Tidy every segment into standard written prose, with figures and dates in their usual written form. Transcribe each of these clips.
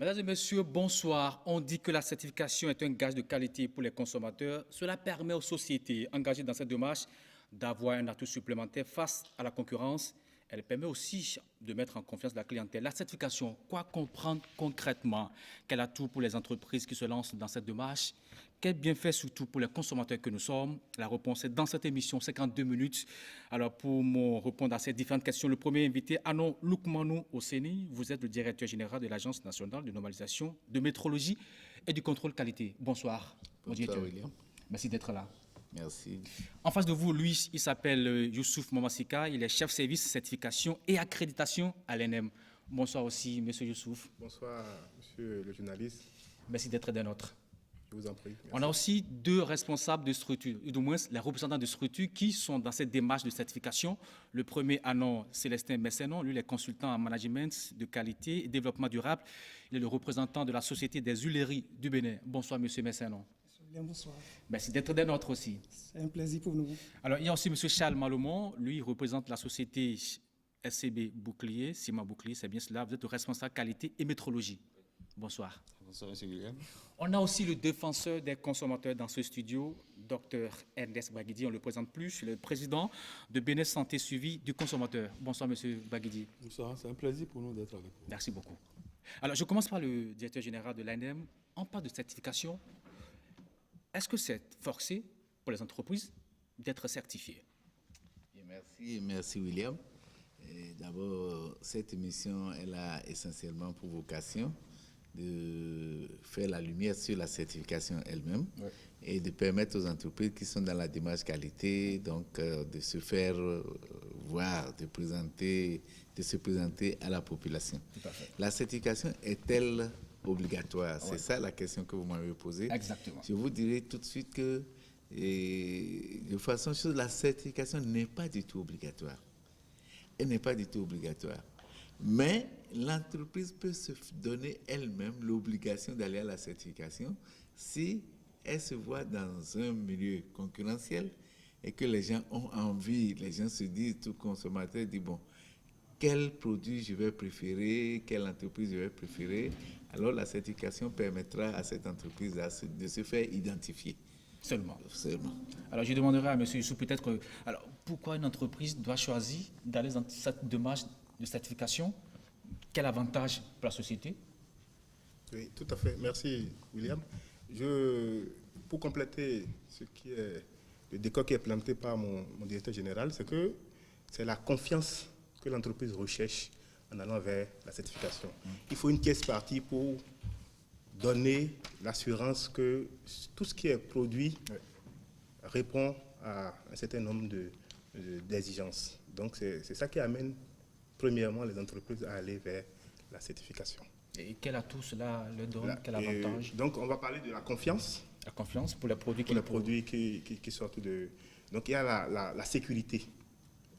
Mesdames et messieurs, bonsoir. On dit que la certification est un gage de qualité pour les consommateurs. Cela permet aux sociétés engagées dans cette démarche d'avoir un atout supplémentaire face à la concurrence. Elle permet aussi de mettre en confiance la clientèle. La certification, quoi comprendre concrètement? Quel atout pour les entreprises qui se lancent dans cette démarche? Quel bienfait surtout pour les consommateurs que nous sommes? La réponse est dans cette émission, 52 minutes. Alors pour me répondre à ces différentes questions, le premier invité, Anon Loukmanou Oseni, vous êtes le directeur général de l'Agence nationale de normalisation, de métrologie et du contrôle qualité. Bonsoir. Bonsoir William. Merci d'être là. Merci. En face de vous, lui, il s'appelle Youssouf Mamassika, il est chef service certification et accréditation à l'ENEM. Bonsoir aussi, monsieur Youssouf. Bonsoir, monsieur le journaliste. Merci d'être des nôtres. Je vous en prie. Merci. On a aussi deux responsables de structure, ou du moins les représentants de structure qui sont dans cette démarche de certification. Le premier, Anon Célestin Messenon, lui, il est consultant en management de qualité et développement durable. Il est le représentant de la Société des huileries du Bénin. Bonsoir, monsieur Messenon. Bonsoir. Merci d'être des nôtres aussi. C'est un plaisir pour nous. Alors, il y a aussi monsieur Charles Malomon. Lui, il représente la société SCB Bouclier, Ciment Bouclier, c'est bien cela. Vous êtes le responsable qualité et métrologie. Bonsoir. Bonsoir, monsieur William. On a aussi le défenseur des consommateurs dans ce studio, Dr Ernest Baguidi. On ne le présente plus, le président de Bénin Santé Suivi du consommateur. Bonsoir, monsieur Baguidi. Bonsoir, c'est un plaisir pour nous d'être avec vous. Merci beaucoup. Alors, je commence par le directeur général de l'ANEM. On parle de certification. Est-ce que c'est forcé pour les entreprises d'être certifiées? Merci William. D'abord, cette émission, elle a essentiellement pour vocation de faire la lumière sur la certification elle-même et de permettre aux entreprises qui sont dans la démarche qualité donc, de se faire voir, de se présenter à la population. Tout à fait. La certification est-elle obligatoire? C'est ça la question que vous m'avez posée. Exactement. Je vous dirai tout de suite que, de façon chose, la certification n'est pas du tout obligatoire. Elle n'est pas du tout obligatoire. Mais l'entreprise peut se donner elle-même l'obligation d'aller à la certification si elle se voit dans un milieu concurrentiel et que les gens ont envie, les gens se disent, tout consommateur dit, bon, quel produit je vais préférer, quelle entreprise je vais préférer. Alors la certification permettra à cette entreprise de se faire identifier. Seulement. Seulement. Alors je demanderai à M. Youssouf peut-être, alors pourquoi une entreprise doit choisir d'aller dans cette démarche de certification? Quel avantage pour la société? Oui, tout à fait. Merci, William. Pour compléter ce qui est le décor qui est planté par mon directeur général, c'est que c'est la confiance que l'entreprise recherche en allant vers la certification. Il faut une pièce partie pour donner l'assurance que tout ce qui est produit répond à un certain nombre d'exigences. Donc c'est ça qui amène premièrement les entreprises à aller vers la certification. Et quel atout cela leur donne? Quel avantage? Donc on va parler de la confiance. La confiance pour les produits qui sortent de... Donc il y a la sécurité.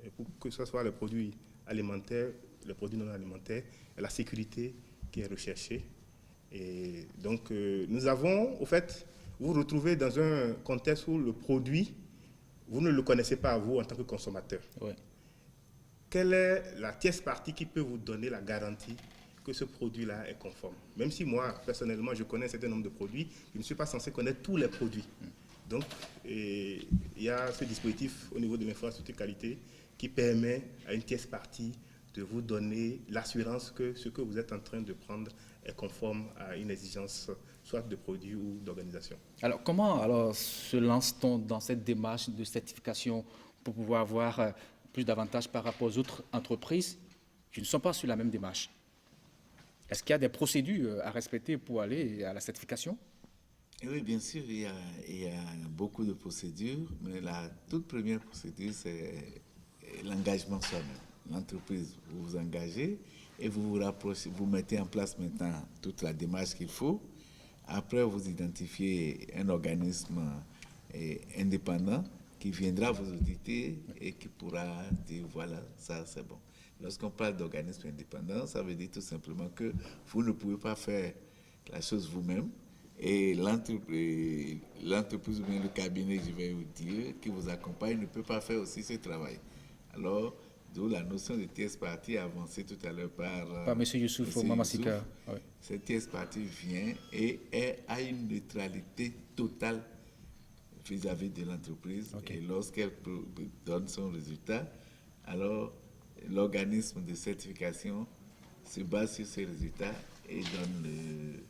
Et pour que ce soit les produits alimentaires, les produits non alimentaires, et la sécurité qui est recherchée. Et donc nous avons, au fait, vous vous retrouvez dans un contexte où le produit, vous ne le connaissez pas vous en tant que consommateur. Oui. Quelle est la tierce partie qui peut vous donner la garantie que ce produit-là est conforme? Même si moi, personnellement, je connais un certain nombre de produits, je ne suis pas censé connaître tous les produits. Donc, il y a ce dispositif au niveau de l'infrastructure qualité qui permet à une tierce partie de vous donner l'assurance que ce que vous êtes en train de prendre est conforme à une exigence soit de produit ou d'organisation. Alors, comment se lance-t-on dans cette démarche de certification pour pouvoir avoir plus d'avantages par rapport aux autres entreprises qui ne sont pas sur la même démarche? Est-ce qu'il y a des procédures à respecter pour aller à la certification? Oui, bien sûr, il y a beaucoup de procédures, mais la toute première procédure, c'est l'engagement soi-même. L'entreprise, vous vous engagez et vous vous rapprochez, vous mettez en place maintenant toute la démarche qu'il faut. Après, vous identifiez un organisme indépendant qui viendra vous auditer et qui pourra dire voilà, ça c'est bon. Lorsqu'on parle d'organisme indépendant, ça veut dire tout simplement que vous ne pouvez pas faire la chose vous-même et l'entreprise ou bien le cabinet, je vais vous dire, qui vous accompagne ne peut pas faire aussi ce travail. Alors, D'où la notion de tierce partie avancée tout à l'heure par M. Youssouf M. Mamassika. Youssouf. Oui. Cette tierce partie vient et a une neutralité totale vis-à-vis de l'entreprise. Ok. Et lorsqu'elle donne son résultat, alors l'organisme de certification se base sur ces résultats et donne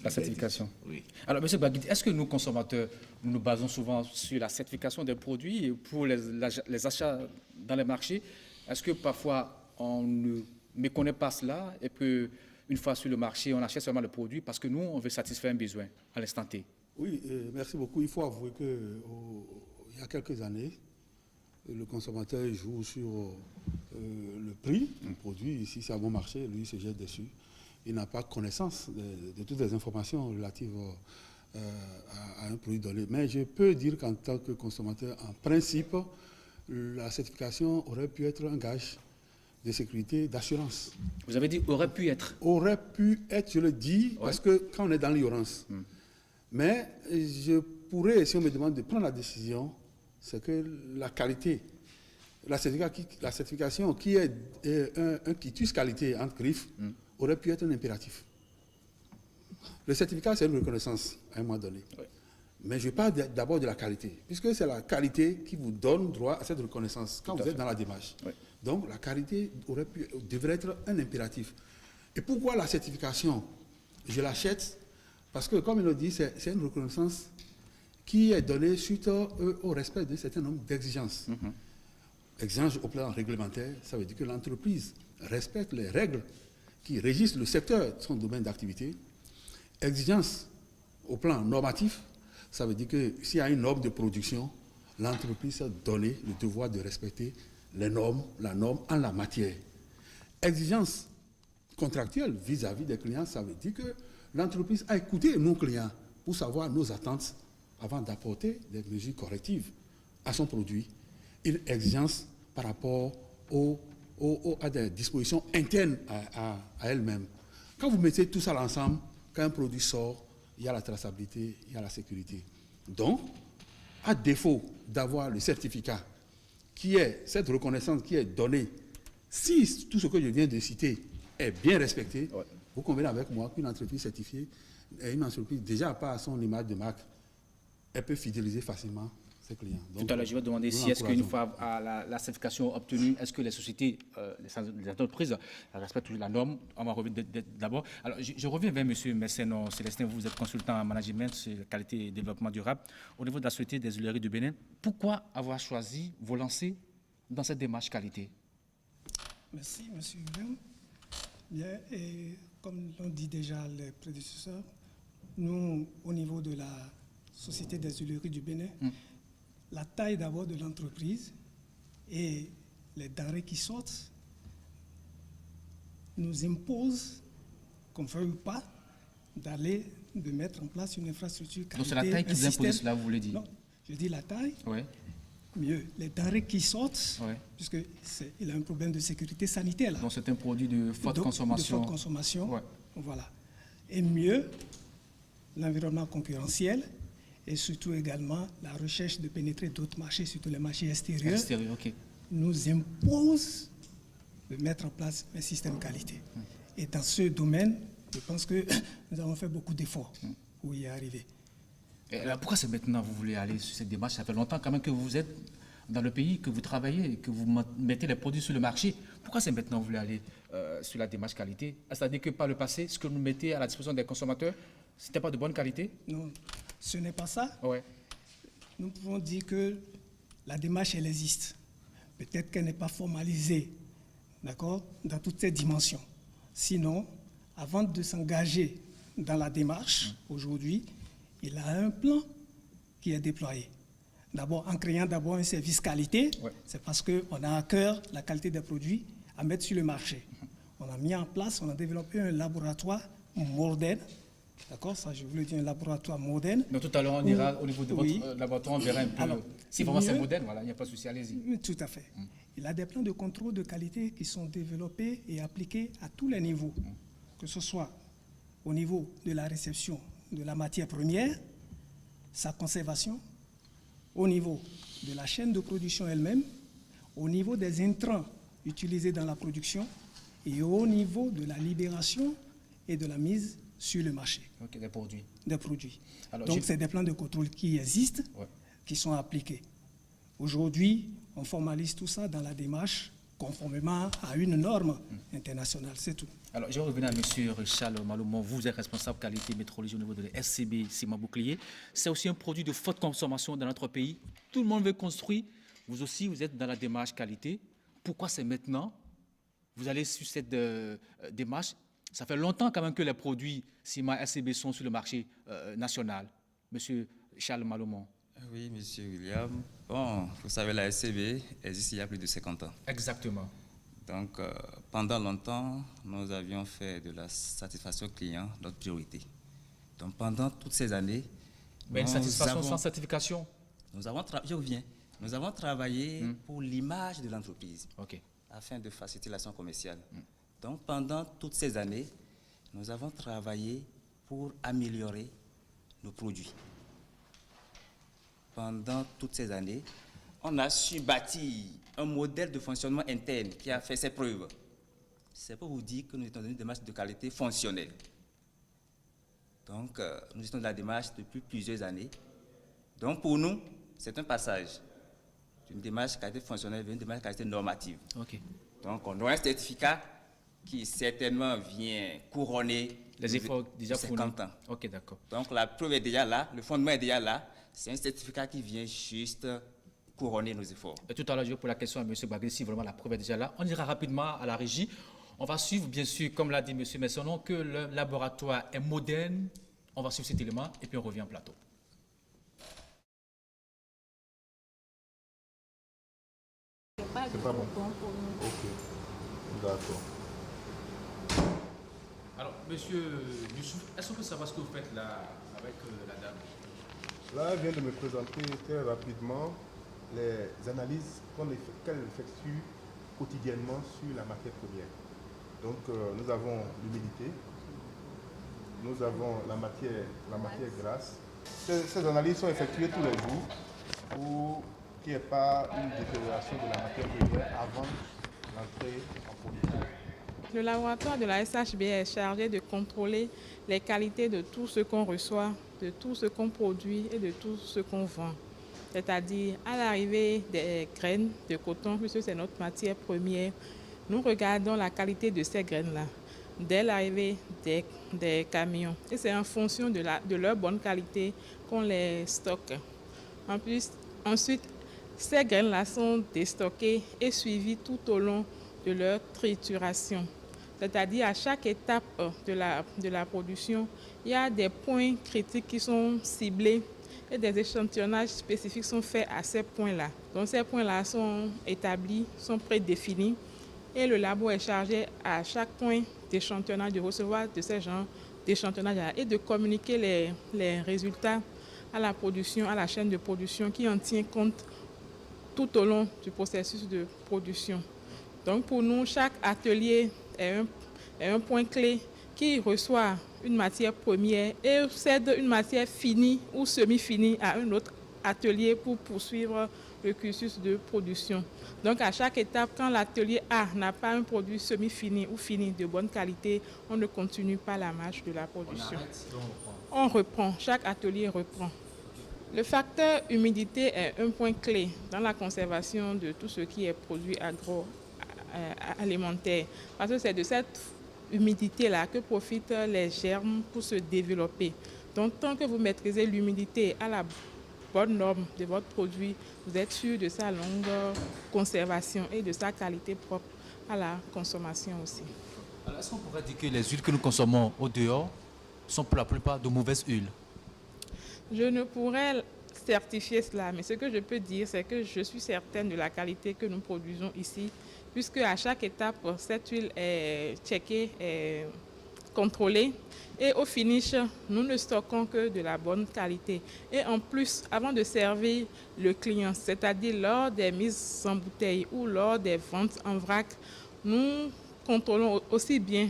La certification. Oui. Alors, M. Baguidi, est-ce que nous, consommateurs, nous nous basons souvent sur la certification des produits pour les achats dans les marchés? Est-ce que parfois on ne méconnaît pas cela et qu'une fois sur le marché, on achète seulement le produit parce que nous, on veut satisfaire un besoin à l'instant T? Oui, merci beaucoup. Il faut avouer qu'il y a quelques années, le consommateur joue sur le prix du produit. Si c'est à bon marché, lui, il se jette dessus. Il n'a pas connaissance de toutes les informations relatives à un produit donné. Mais je peux dire qu'en tant que consommateur, en principe, la certification aurait pu être un gage de sécurité, d'assurance. Vous avez dit aurait pu être. Aurait pu être, je le dis, parce que quand on est dans l'ignorance. Mais je pourrais, si on me demande de prendre la décision, c'est que la qualité, la certification qui est un quitus qualité entre griffes, aurait pu être un impératif. Le certificat, c'est une reconnaissance à un moment donné. Oui. Mais je parle d'abord de la qualité, puisque c'est la qualité qui vous donne droit à cette reconnaissance quand vous êtes dans la démarche. Oui. Donc la qualité devrait être un impératif. Et pourquoi la certification? Je l'achète parce que, comme il le dit, c'est une reconnaissance qui est donnée suite au respect d'un certain nombre d'exigences. Exigences au plan réglementaire, ça veut dire que l'entreprise respecte les règles qui régissent le secteur de son domaine d'activité. Exigence au plan normatif, ça veut dire que s'il y a une norme de production, l'entreprise a donné le devoir de respecter la norme en la matière. Exigence contractuelle vis-à-vis des clients, ça veut dire que l'entreprise a écouté nos clients pour savoir nos attentes avant d'apporter des mesures correctives à son produit. Une exigence par rapport à des dispositions internes à elle-même. Quand vous mettez tout ça ensemble, quand un produit sort, il y a la traçabilité, il y a la sécurité. Donc, à défaut d'avoir le certificat, qui est cette reconnaissance qui est donnée, si tout ce que je viens de citer est bien respecté, vous convenez avec moi qu'une entreprise certifiée est une entreprise déjà par son image de marque, elle peut fidéliser facilement ses clients. Donc, tout à l'heure, je vais demander si est-ce qu'une fois la certification obtenue, est-ce que les sociétés, les entreprises respectent toujours la norme? On va revenir d'abord. Alors, je reviens vers M. Messéno Célestin. Vous êtes consultant en management sur la qualité et développement durable. Au niveau de la Société des huileries du Bénin, pourquoi avoir choisi vous lancer dans cette démarche qualité? Merci, M. William. Bien, et comme l'ont dit déjà les prédécesseurs, nous, au niveau de la Société des huileries du Bénin, la taille d'abord de l'entreprise et les denrées qui sortent nous imposent, qu'on ne veuille pas, de mettre en place une infrastructure qualité. Donc c'est la taille qui vous impose cela, vous voulez dire? Non, je dis la taille. Oui. Mieux, les denrées qui sortent, puisqu'il a un problème de sécurité sanitaire là. Donc c'est un produit de forte consommation. De forte consommation, Ouais. voilà. Et mieux, l'environnement concurrentiel et surtout également la recherche de pénétrer d'autres marchés, surtout les marchés extérieurs, Ok. nous impose de mettre en place un système qualité. Et dans ce domaine, je pense que nous avons fait beaucoup d'efforts pour y arriver. Et alors, pourquoi c'est maintenant que vous voulez aller sur cette démarche? Ça fait longtemps quand même que vous êtes dans le pays, que vous travaillez, que vous mettez les produits sur le marché. Pourquoi c'est maintenant que vous voulez aller sur la démarche qualité? C'est-à-dire que par le passé, ce que vous mettez à la disposition des consommateurs, ce n'était pas de bonne qualité? Non, ce n'est pas ça. Ouais. Nous pouvons dire que la démarche, elle existe. Peut-être qu'elle n'est pas formalisée, d'accord, dans toutes ses dimensions. Sinon, avant de s'engager dans la démarche, aujourd'hui, il a un plan qui est déployé. D'abord, en créant d'abord un service qualité, c'est parce qu'on a à cœur la qualité des produits à mettre sur le marché. On a mis en place, on a développé un laboratoire moderne. D'accord, ça je voulais dire un laboratoire moderne. Donc tout à l'heure, on ira au niveau de votre laboratoire, on verra un peu. Alors, si vraiment c'est moderne, voilà, il n'y a pas de souci, allez-y. Tout à fait. Il a des plans de contrôle de qualité qui sont développés et appliqués à tous les niveaux, que ce soit au niveau de la réception de la matière première, sa conservation, au niveau de la chaîne de production elle-même, au niveau des intrants utilisés dans la production et au niveau de la libération et de la mise sur le marché Ok, des produits. des produits. Alors, Donc, c'est des plans de contrôle qui existent, Ouais. qui sont appliqués. Aujourd'hui, on formalise tout ça dans la démarche conformément à une norme internationale, c'est tout. Alors, je vais revenir à M. Richard Maloumon. Vous êtes responsable qualité métrologie au niveau de la SCB Ciment Bouclier. C'est aussi un produit de forte consommation dans notre pays. Tout le monde veut construire. Vous aussi, vous êtes dans la démarche qualité. Pourquoi c'est maintenant? Vous allez sur cette démarche. Ça fait longtemps quand même que les produits ciment SCB sont sur le marché national. M. Charles Maloumon. Oui, monsieur William. Bon, vous savez, la SCB existe il y a plus de 50 ans. Exactement. Donc, pendant longtemps, nous avions fait de la satisfaction client notre priorité. Donc, pendant toutes ces années, Mais une satisfaction avons- sans certification? je reviens. Nous avons travaillé pour l'image de l'entreprise OK. afin de faciliter l'action commerciale. Donc, pendant toutes ces années, nous avons travaillé pour améliorer nos produits. Pendant toutes ces années, on a su bâtir un modèle de fonctionnement interne qui a fait ses preuves. C'est pour vous dire que nous étions dans une démarche de qualité fonctionnelle. Donc, nous étions dans la démarche depuis plusieurs années. Donc, pour nous, c'est un passage d'une démarche qualité fonctionnelle vers une démarche qualité normative. OK. Donc, on a un certificat qui certainement vient couronner Les efforts déjà de 50 fournis. ans. OK, d'accord. Donc, la preuve est déjà là, le fondement est déjà là. C'est un certificat qui vient juste couronner nos efforts. Et tout à l'heure, je vais poser la question à M. Bagri si vraiment la preuve est déjà là. On ira rapidement à la régie. On va suivre, bien sûr, comme l'a dit M. Messonon, que le laboratoire est moderne. On va suivre cet élément et puis on revient en plateau. C'est pas bon. Ok. D'accord. Alors, M. Youssouf, est-ce qu'on peut savoir ce que vous faites là avec la dame? Là, elle vient de me présenter très rapidement les analyses qu'elle effectue quotidiennement sur la matière première. Donc, nous avons l'humidité, nous avons la matière grasse. Ces analyses sont effectuées tous les jours pour qu'il n'y ait pas une détérioration de la matière première avant l'entrée en production. Le laboratoire de la SHB est chargé de contrôler les qualités de tout ce qu'on reçoit, de tout ce qu'on produit et de tout ce qu'on vend. C'est-à-dire à l'arrivée des graines de coton, puisque c'est notre matière première, nous regardons la qualité de ces graines-là dès l'arrivée des camions. Et c'est en fonction de leur bonne qualité qu'on les stocke. Ensuite, ces graines-là sont déstockées et suivies tout au long de leur trituration. C'est-à-dire à chaque étape de la production, il y a des points critiques qui sont ciblés et des échantillonnages spécifiques sont faits à ces points-là. Donc ces points-là sont établis, sont prédéfinis et le labo est chargé à chaque point d'échantillonnage de recevoir de ces genres d'échantillonnage et de communiquer les résultats à la production, à la chaîne de production qui en tient compte tout au long du processus de production. Donc pour nous, chaque atelier est un point clé qui reçoit une matière première et cède une matière finie ou semi-finie à un autre atelier pour poursuivre le cursus de production. Donc à chaque étape, quand l'atelier A n'a pas un produit semi-fini ou fini de bonne qualité, on ne continue pas la marche de la production. On reprend, chaque atelier reprend. Le facteur humidité est un point clé dans la conservation de tout ce qui est produit agroalimentaire. Parce que c'est de cette humidité-là que profitent les germes pour se développer. Donc tant que vous maîtrisez l'humidité à la bonne norme de votre produit, vous êtes sûr de sa longue conservation et de sa qualité propre à la consommation aussi. Alors, est-ce qu'on pourrait dire que les huiles que nous consommons au dehors sont pour la plupart de mauvaises huiles? Je ne pourrais certifier cela, mais ce que je peux dire, c'est que je suis certaine de la qualité que nous produisons ici, puisque à chaque étape, cette huile est checkée, est contrôlée. Et au finish, nous ne stockons que de la bonne qualité. Et en plus, avant de servir le client, c'est-à-dire lors des mises en bouteille ou lors des ventes en vrac, nous contrôlons aussi bien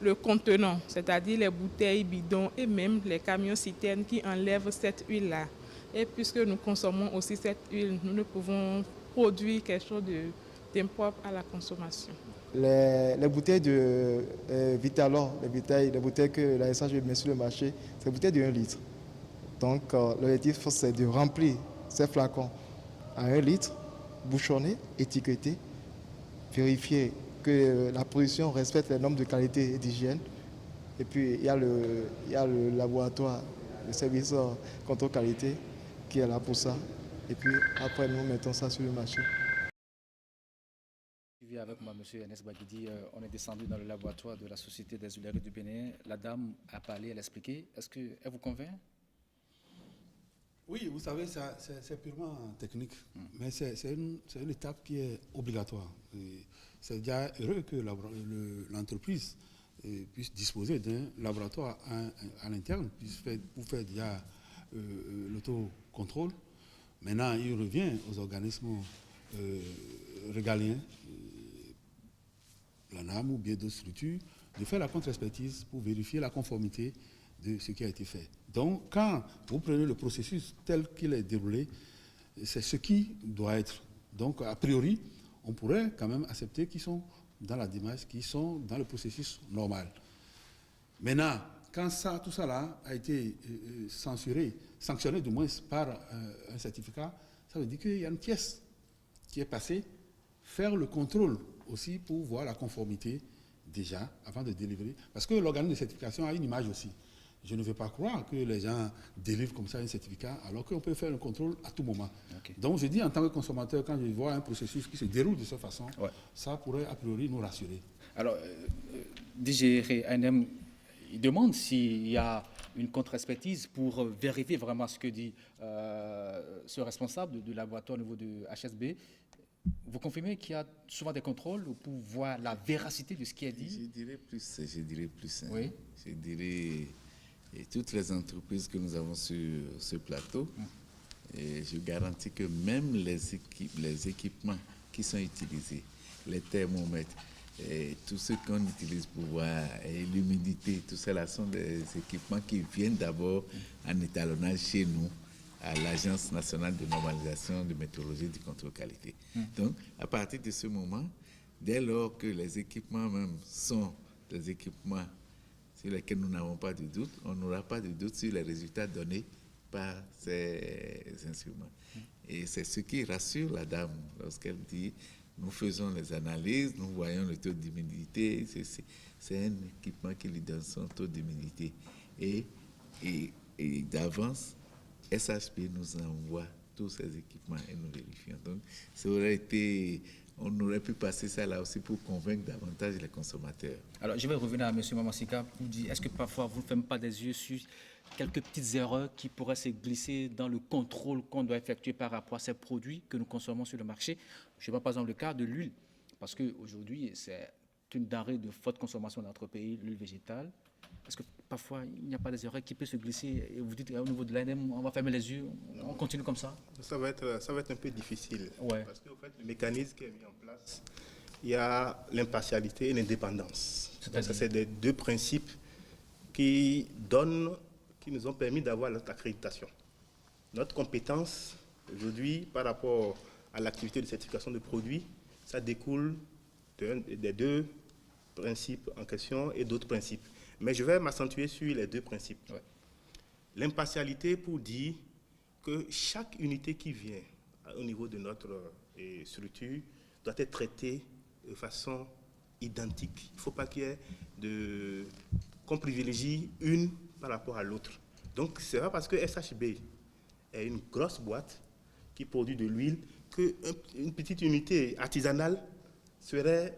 le contenant, c'est-à-dire les bouteilles, bidons et même les camions citernes qui enlèvent cette huile-là. Et puisque nous consommons aussi cette huile, nous ne pouvons produire quelque chose d'impropre à la consommation. Les bouteilles de Vitalor, les bouteilles que la SHB met sur le marché, c'est des bouteilles de 1 litre. Donc l'objectif, c'est de remplir ces flacons à 1 litre, bouchonnés, étiquetés, vérifier que la production respecte les normes de qualité et d'hygiène. Et puis il y a le laboratoire, le service contrôle qualité qui est là pour ça. Et puis après, nous mettons ça sur le marché. Avec moi, M. Ernest Baguidi, on est descendu dans le laboratoire de la Société des huileries du Bénin. La dame a parlé, elle a expliqué. Est-ce qu'elle vous convainc? Oui, vous savez, c'est purement technique, mais c'est une étape qui est obligatoire. C'est déjà heureux que l'entreprise puisse disposer d'un laboratoire à l'interne pour faire déjà l'autocontrôle. Maintenant, il revient aux organismes régaliens, l'ANAM ou bien d'autres structures, de faire la contre-expertise pour vérifier la conformité de ce qui a été fait. Donc, quand vous prenez le processus tel qu'il est déroulé, c'est ce qui doit être. Donc, a priori, on pourrait quand même accepter qu'ils sont dans la démarche, qu'ils sont dans le processus normal. Maintenant, quand tout ça là a été sanctionné du moins par un certificat, ça veut dire qu'il y a une pièce qui est passée, faire le contrôle aussi pour voir la conformité déjà avant de délivrer. Parce que l'organisme de certification a une image aussi. Je ne veux pas croire que les gens délivrent comme ça un certificat alors qu'on peut faire un contrôle à tout moment. Okay. Donc je dis en tant que consommateur, quand je vois un processus qui se déroule de cette façon, ça pourrait a priori nous rassurer. Alors, DG ANM, il demande s'il y a une contre-expertise pour vérifier vraiment ce que dit ce responsable du laboratoire au niveau de HSB. Vous confirmez qu'il y a souvent des contrôles pour voir la véracité de ce qui est dit? Je dirais plus. Oui. Je dirais et toutes les entreprises que nous avons sur ce plateau, et je garantis que même les équipements qui sont utilisés, les thermomètres, et tout ce qu'on utilise pour voir l'humidité, tout cela sont des équipements qui viennent d'abord en étalonnage chez nous, à l'Agence nationale de normalisation de météorologie et du contrôle qualité. Donc, à partir de ce moment, dès lors que les équipements même sont des équipements sur lesquels nous n'avons pas de doute, on n'aura pas de doute sur les résultats donnés par ces instruments. Et c'est ce qui rassure la dame lorsqu'elle dit nous faisons les analyses, nous voyons le taux d'humidité, c'est un équipement qui lui donne son taux d'humidité. Et d'avance, SHB nous envoie tous ces équipements et nous vérifions. Donc, ça aurait été, on aurait pu passer ça là aussi pour convaincre davantage les consommateurs. Alors, je vais revenir à M. Mamassika pour dire, est-ce que parfois vous ne fermez pas des yeux sur quelques petites erreurs qui pourraient se glisser dans le contrôle qu'on doit effectuer par rapport à ces produits que nous consommons sur le marché? Je vois par exemple le cas de l'huile, parce qu'aujourd'hui, c'est une denrée de forte consommation dans notre pays, l'huile végétale. Est-ce que parfois, il n'y a pas des erreurs qui peuvent se glisser et vous dites au niveau de l'ANM, on va fermer les yeux, on continue comme ça? Ça va être un peu difficile. Ouais. Parce que, en fait, le mécanisme qui est mis en place, il y a l'impartialité et l'indépendance. Donc, ça, c'est les deux principes qui nous ont permis d'avoir notre accréditation. Notre compétence, aujourd'hui, par rapport à l'activité de certification de produits, ça découle des deux principes en question et d'autres principes. Mais je vais m'accentuer sur les deux principes. Ouais. L'impartialité pour dire que chaque unité qui vient au niveau de notre structure doit être traitée de façon identique. Il ne faut pas qu'il y ait qu'on privilégie une par rapport à l'autre. Donc, c'est pas parce que SHB est une grosse boîte qui produit de l'huile qu'une petite unité artisanale serait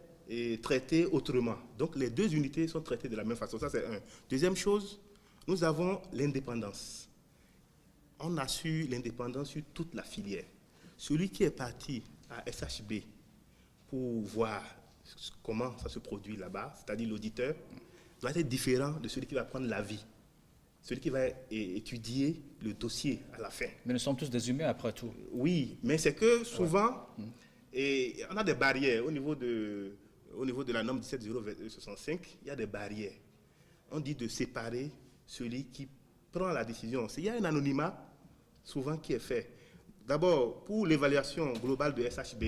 traitée autrement. Donc, les deux unités sont traitées de la même façon. Ça, c'est un. Deuxième chose, nous avons l'indépendance. On assure l'indépendance sur toute la filière. Celui qui est parti à SHB pour voir comment ça se produit là-bas, c'est-à-dire l'auditeur, doit être différent de celui qui va prendre l'avis, celui qui va étudier le dossier à la fin. Mais nous sommes tous des humains après tout. Oui, mais c'est que souvent, et on a des barrières au niveau de la norme 17065, il y a des barrières. On dit de séparer celui qui prend la décision. Il y a un anonymat souvent qui est fait. D'abord, pour l'évaluation globale de SHB,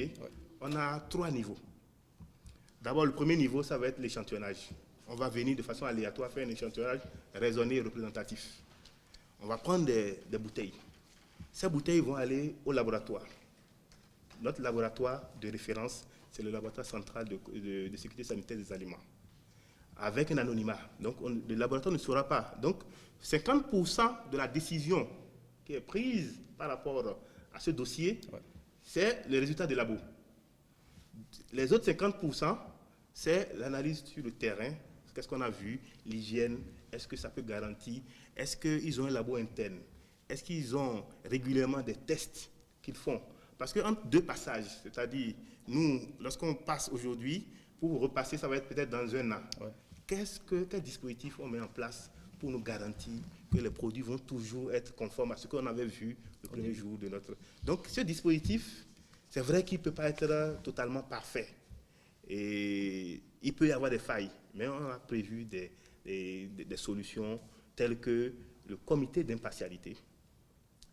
on a 3 niveaux. D'abord, le premier niveau, ça va être l'échantillonnage. On va venir de façon aléatoire faire un échantillonnage raisonné et représentatif. On va prendre des bouteilles. Ces bouteilles vont aller au laboratoire. Notre laboratoire de référence, c'est le laboratoire central de sécurité sanitaire des aliments, avec un anonymat. Donc, le laboratoire ne saura pas. Donc, 50% de la décision qui est prise par rapport à ce dossier, c'est le résultat des labos. Les autres 50%, c'est l'analyse sur le terrain. Qu'est-ce qu'on a vu? L'hygiène, est-ce que ça peut garantir? Est-ce qu'ils ont un labo interne? Est-ce qu'ils ont régulièrement des tests qu'ils font? Parce qu'entre 2 passages, c'est-à-dire, nous, lorsqu'on passe aujourd'hui, pour repasser, ça va être peut-être dans 1 an. Quel dispositif on met en place pour nous garantir que les produits vont toujours être conformes à ce qu'on avait vu le premier jour de notre... Donc, ce dispositif, c'est vrai qu'il ne peut pas être totalement parfait. Et il peut y avoir des failles, mais on a prévu des solutions telles que le comité d'impartialité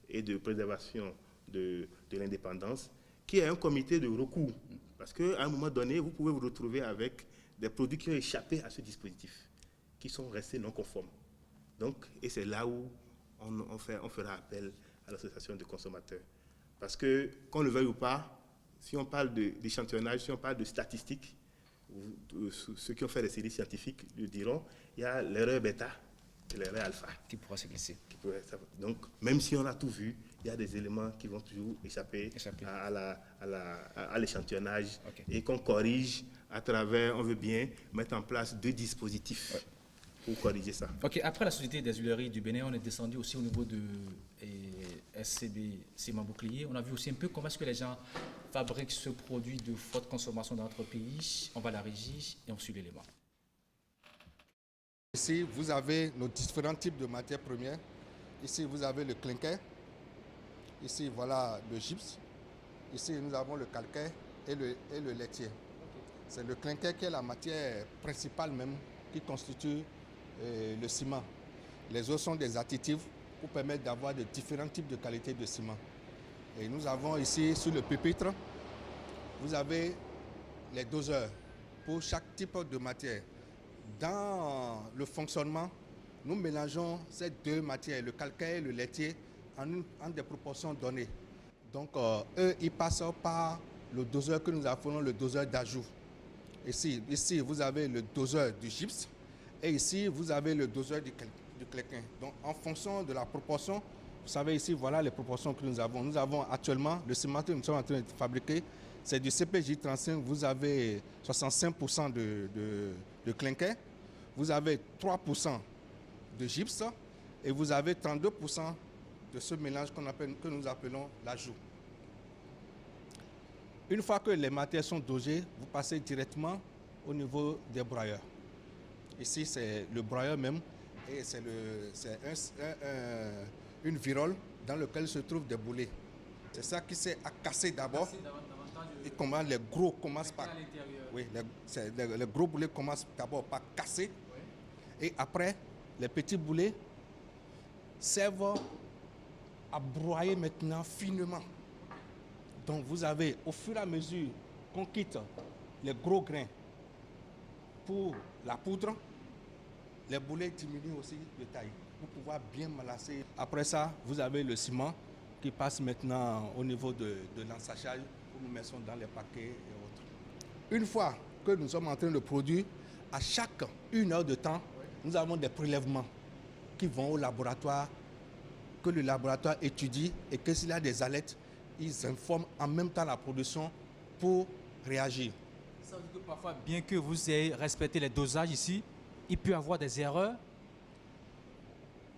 et de préservation de l'indépendance, qui est un comité de recours. Parce qu'à un moment donné, vous pouvez vous retrouver avec des produits qui ont échappé à ce dispositif, qui sont restés non conformes. Donc, et c'est là où on fera appel à l'association de consommateurs. Parce que, qu'on le veuille ou pas, si on parle d'échantillonnage, si on parle de statistiques, ceux qui ont fait des séries scientifiques le diront, il y a l'erreur bêta et l'erreur alpha. Qui pourra se glisser. Donc, même si on a tout vu, il y a des éléments qui vont toujours échapper. À l'échantillonnage, et qu'on corrige à travers, on veut bien mettre en place 2 dispositifs pour corriger ça. Ok, après la Société des huileries du Bénin, on est descendu aussi au niveau de SCB Ciment Bouclier. On a vu aussi un peu comment est-ce que les gens fabriquent ce produit de forte consommation dans notre pays. On va la régie et on suit l'élément. Ici, vous avez nos différents types de matières premières. Ici, vous avez le clinker. Ici, voilà le gypse. Ici, nous avons le calcaire et le laitier. C'est le clinker qui est la matière principale même qui constitue le ciment. Les autres sont des additifs pour permettre d'avoir de différents types de qualités de ciment. Et nous avons ici, sur le pupitre, vous avez les doseurs pour chaque type de matière. Dans le fonctionnement, nous mélangeons ces 2 matières, le calcaire et le laitier, en des proportions données. Donc, eux, ils passent par le doseur que nous appelons le doseur d'ajout. Ici, vous avez le doseur du gypse et ici, vous avez le doseur du clinker. Donc, en fonction de la proportion, vous savez ici, voilà les proportions que nous avons. Nous avons actuellement, le ciment que nous sommes en train de fabriquer, c'est du CPJ35, vous avez 65% de clinker, vous avez 3% de gypse et vous avez 32% de ce mélange que nous appelons l'ajout. Une fois que les matières sont dosées, vous passez directement au niveau des broyeurs. Ici, c'est le broyeur même et c'est une virole dans laquelle se trouvent des boulets. C'est ça qui s'est à casser d'abord. Et comment les gros commencent par... Oui, les gros boulets commencent d'abord par casser. Et après, les petits boulets servent à broyer maintenant finement. Donc vous avez, au fur et à mesure qu'on quitte les gros grains pour la poudre, les boulets diminuent aussi de taille pour pouvoir bien malasser. Après ça, vous avez le ciment qui passe maintenant au niveau de l'ensachage où nous mettons dans les paquets et autres. Une fois que nous sommes en train de produire, à chaque 1 heure de temps, nous avons des prélèvements qui vont au laboratoire, que le laboratoire étudie et que s'il y a des alertes, ils informent en même temps la production pour réagir. Ça veut dire que parfois, bien que vous ayez respecté les dosages ici, il peut y avoir des erreurs.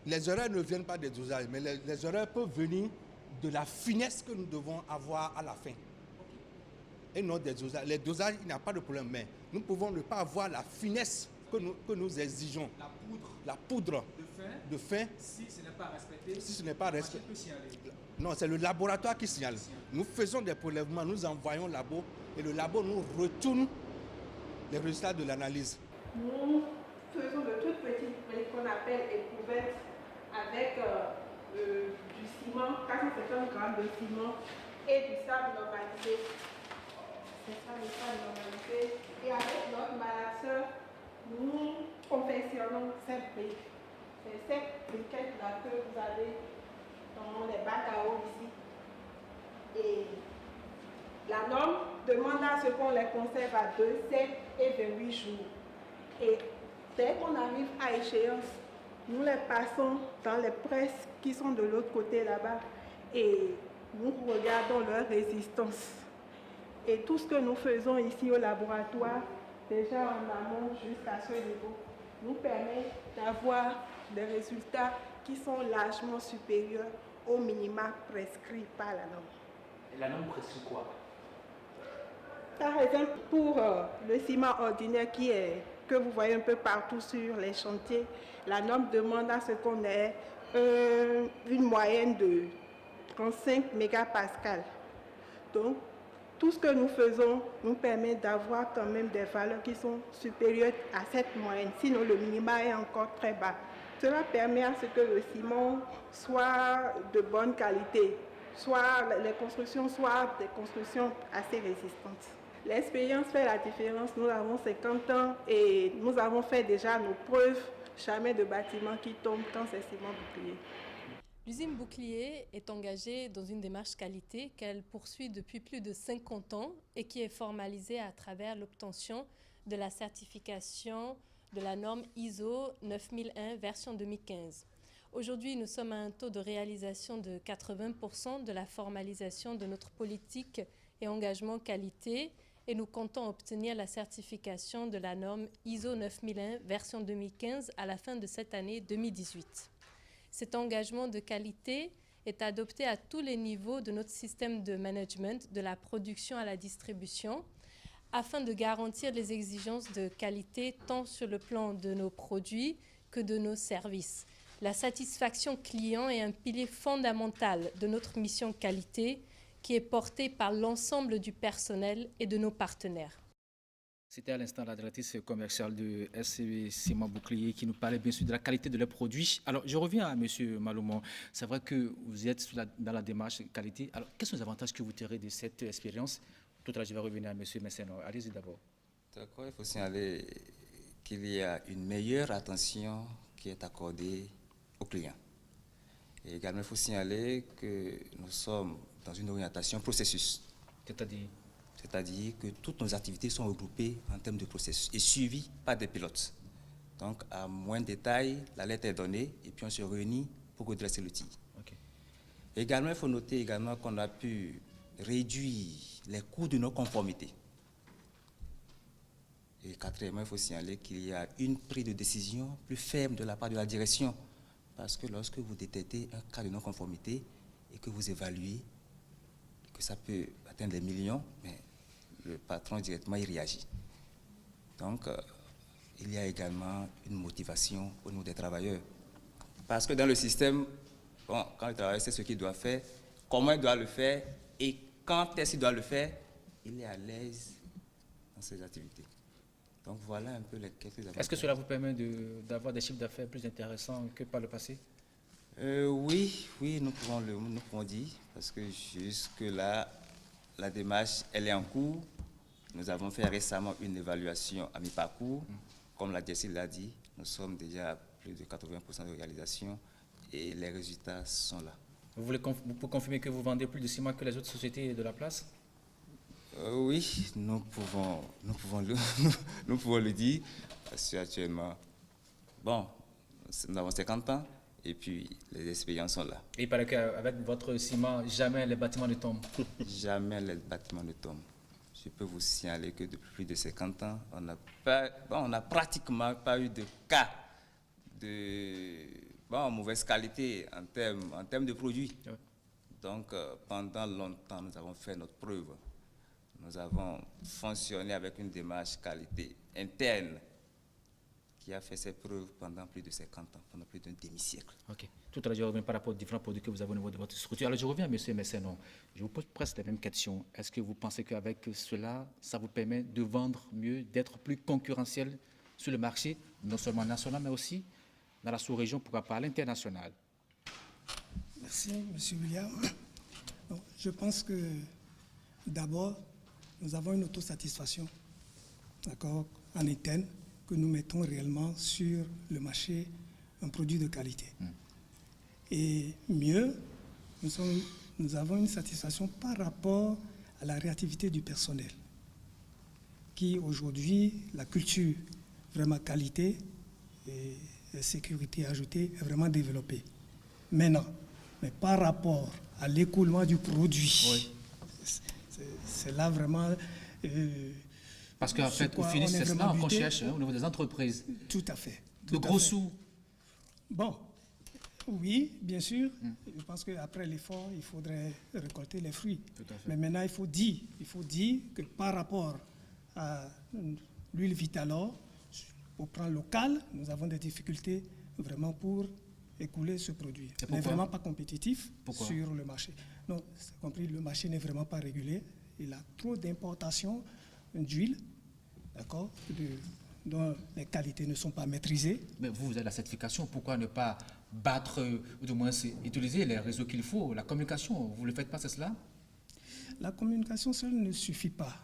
Les erreurs ne viennent pas des dosages, mais les erreurs peuvent venir de la finesse que nous devons avoir à la fin. Et non des dosages. Les dosages, il n'y a pas de problème, mais nous pouvons ne pas avoir la finesse que nous exigeons. La poudre de fin. Si ce n'est pas respecté, si ce n'est pas respecté. Non, c'est le laboratoire qui signale. Nous faisons des prélèvements, nous envoyons au labo et le labo nous retourne les résultats de l'analyse. Nous faisons de toutes petites briques qu'on appelle éprouvettes avec du ciment, 450 grammes de ciment et du sable normalisé. C'est ça le cas de normalité. Et avec notre malaxeur, nous confectionnons ces briques. C'est cette briquette-là que vous avez dans les bacs à eau ici. Et la norme demande à ce qu'on les conserve à 2, 7 et 28 jours. Et dès qu'on arrive à échéance, nous les passons dans les presses qui sont de l'autre côté là-bas et nous regardons leur résistance. Et tout ce que nous faisons ici au laboratoire, déjà en amont jusqu'à ce niveau, nous permet d'avoir des résultats qui sont largement supérieurs au minima prescrit par la norme. Et la norme prescrit quoi? Par exemple, pour le ciment ordinaire que vous voyez un peu partout sur les chantiers, la norme demande à ce qu'on ait une moyenne de 35 mégapascales. Donc, tout ce que nous faisons nous permet d'avoir quand même des valeurs qui sont supérieures à cette moyenne, sinon le minima est encore très bas. Cela permet à ce que le ciment soit de bonne qualité, soit les constructions soient des constructions assez résistantes. L'expérience fait la différence. Nous avons 50 ans et nous avons fait déjà nos preuves. Jamais de bâtiment qui tombe quand c'est ciment bouclier. L'usine Bouclier est engagée dans une démarche qualité qu'elle poursuit depuis plus de 50 ans et qui est formalisée à travers l'obtention de la certification de la norme ISO 9001 version 2015. Aujourd'hui, nous sommes à un taux de réalisation de 80% de la formalisation de notre politique et engagement qualité et nous comptons obtenir la certification de la norme ISO 9001 version 2015 à la fin de cette année 2018. Cet engagement de qualité est adopté à tous les niveaux de notre système de management, de la production à la distribution, afin de garantir les exigences de qualité tant sur le plan de nos produits que de nos services. La satisfaction client est un pilier fondamental de notre mission qualité qui est portée par l'ensemble du personnel et de nos partenaires. C'était à l'instant la directrice commerciale de SCB Ciment Bouclier qui nous parlait bien sûr de la qualité de leurs produits. Alors, je reviens à M. Maloumon. C'est vrai que vous êtes dans la démarche qualité. Alors, quels sont les avantages que vous tirez de cette expérience? Tout à l'heure, je vais revenir à M. Messeno. Allez-y d'abord. D'accord, il faut signaler qu'il y a une meilleure attention qui est accordée aux clients. Et également, il faut signaler que nous sommes dans une orientation processus. C'est-à-dire que toutes nos activités sont regroupées en termes de processus et suivies par des pilotes. Donc, à moins de détails, la lettre est donnée et puis on se réunit pour redresser l'outil. Okay. Également, il faut noter également qu'on a pu réduire les coûts de nos conformités. Et quatrièmement, il faut signaler qu'il y a une prise de décision plus ferme de la part de la direction. Parce que lorsque vous détectez un cas de non-conformité et que vous évaluez que ça peut atteindre des millions, mais le patron directement y réagit. Donc, il y a également une motivation au niveau des travailleurs. Parce que dans le système, bon, quand le travailleur sait ce qu'il doit faire, comment il doit le faire et quand est-ce qu'il doit le faire, il est à l'aise dans ses activités. Donc voilà un peu les quelques avantages. Est-ce que cela vous permet d'avoir des chiffres d'affaires plus intéressants que par le passé? Oui, nous pouvons dire, parce que jusque-là, la démarche, elle est en cours. Nous avons fait récemment une évaluation à mi-parcours. Comme la DSI l'a dit, nous sommes déjà à plus de 80% de réalisation et les résultats sont là. Vous pouvez confirmer que vous vendez plus de ciment que les autres sociétés de la place? Oui, nous pouvons le dire, parce qu'actuellement, bon, nous avons 50 ans et puis les expériences sont là. Et il paraît qu'avec votre ciment, jamais les bâtiments ne tombent. Jamais les bâtiments ne tombent. Je peux vous signaler que depuis plus de 50 ans, on n'a pratiquement pas eu de cas de mauvaise qualité en termes de produits. Oui. Donc, pendant longtemps, nous avons fait notre preuve. Nous avons fonctionné avec une démarche qualité interne qui a fait ses preuves pendant plus de 50 ans, pendant plus d'un demi-siècle. Ok. Tout à l'heure, je reviens par rapport aux différents produits que vous avez au niveau de votre structure. Alors, je reviens à M. Messeno. Je vous pose presque la même question. Est-ce que vous pensez qu'avec cela, ça vous permet de vendre mieux, d'être plus concurrentiel sur le marché, non seulement national, mais aussi dans la sous-région, pourquoi pas à l'international? Merci, M. William. Donc, je pense que, d'abord, nous avons une autosatisfaction, d'accord, en interne, que nous mettons réellement sur le marché un produit de qualité. Et mieux, nous avons une satisfaction par rapport à la réactivité du personnel, qui aujourd'hui, la culture vraiment qualité et sécurité ajoutée est vraiment développée. Maintenant, mais par rapport à l'écoulement du produit, c'est là vraiment... Parce qu'en fait, au finish, c'est cela qu'on cherche au niveau des entreprises. Tout à fait. De gros sous. Bon, oui, bien sûr. Je pense qu'après l'effort, il faudrait récolter les fruits. Mais maintenant, il faut dire que par rapport à l'huile Vitalor, au plan local, nous avons des difficultés vraiment pour écouler ce produit. On n'est vraiment pas compétitif sur le marché. Non, c'est compris, le marché n'est vraiment pas régulé. Il a trop d'importations d'huile, d'accord, dont les qualités ne sont pas maîtrisées. Mais vous avez la certification, pourquoi ne pas battre, ou du moins utiliser les réseaux qu'il faut, la communication, vous ne le faites pas, c'est cela? La communication seule ne suffit pas.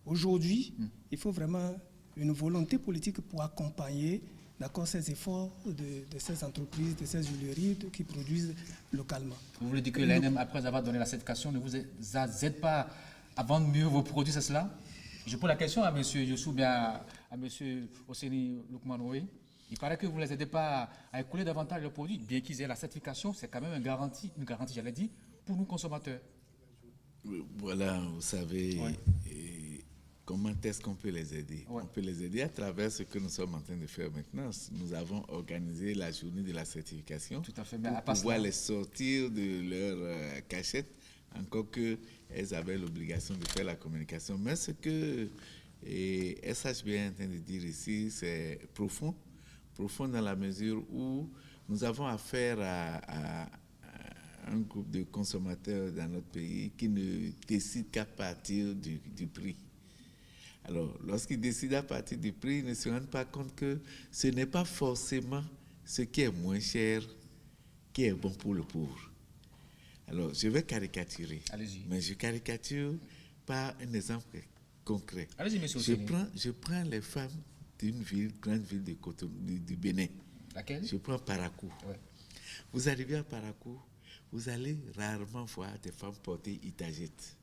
Aujourd'hui, il faut vraiment une volonté politique pour accompagner, d'accord, ces efforts de ces entreprises, de ces huileries qui produisent localement. Vous voulez dire que l'ANM, après avoir donné la certification, ne vous aide pas à vendre mieux vos produits, c'est cela? Je pose la question à M. Youssou, bien à M. Osseni Loukmanoé. Il paraît que vous ne les aidez pas à écouler davantage leurs produits, bien qu'ils aient la certification, c'est quand même une garantie, j'allais dire, pour nous consommateurs. Voilà, vous savez, comment est-ce qu'on peut les aider? On peut les aider à travers ce que nous sommes en train de faire maintenant. Nous avons organisé la journée de la certification pour pouvoir les sortir de leur cachette, encore qu'elles avaient l'obligation de faire la communication. Mais ce que SHB est en train de dire ici, c'est profond dans la mesure où nous avons affaire à un groupe de consommateurs dans notre pays qui ne décident qu'à partir du prix. Alors, lorsqu'ils décident à partir du prix, ils ne se rendent pas compte que ce n'est pas forcément ce qui est moins cher qui est bon pour le pauvre. Alors, je vais caricaturer. Allez-y. Mais je caricature par un exemple concret. Allez-y, monsieur. Je prends les femmes d'une grande ville du Bénin. Laquelle? Je prends Parakou. Ouais. Vous arrivez à Parakou, vous allez rarement voir des femmes porter itagette.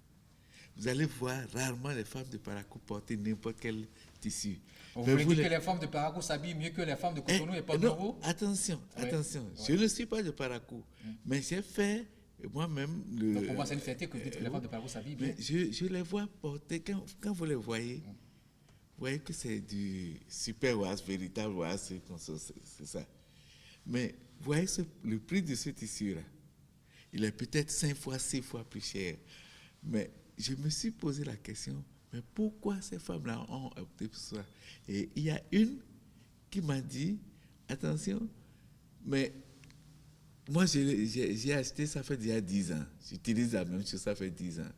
Vous allez voir rarement les femmes de Parakou porter n'importe quel tissu. Vous voulez dire que les femmes de Parakou s'habillent mieux que les femmes de Cotonou et Porto-Novo? Attention. Je ne suis pas de Parakou, mais j'ai fait moi-même le... Donc pour moi, c'est une fierté que les femmes de Parakou s'habillent bien. Je les vois porter, quand vous les voyez, vous voyez que c'est du super oise, véritable oise, c'est ça. Mais vous voyez le prix de ce tissu-là, il est peut-être 5 fois, 6 fois plus cher. Mais je me suis posé la question, mais pourquoi ces femmes-là ont opté pour ça? Et il y a une qui m'a dit, attention, mais moi j'ai acheté, ça fait déjà 10 ans. J'utilise la même chose, ça fait 10 ans.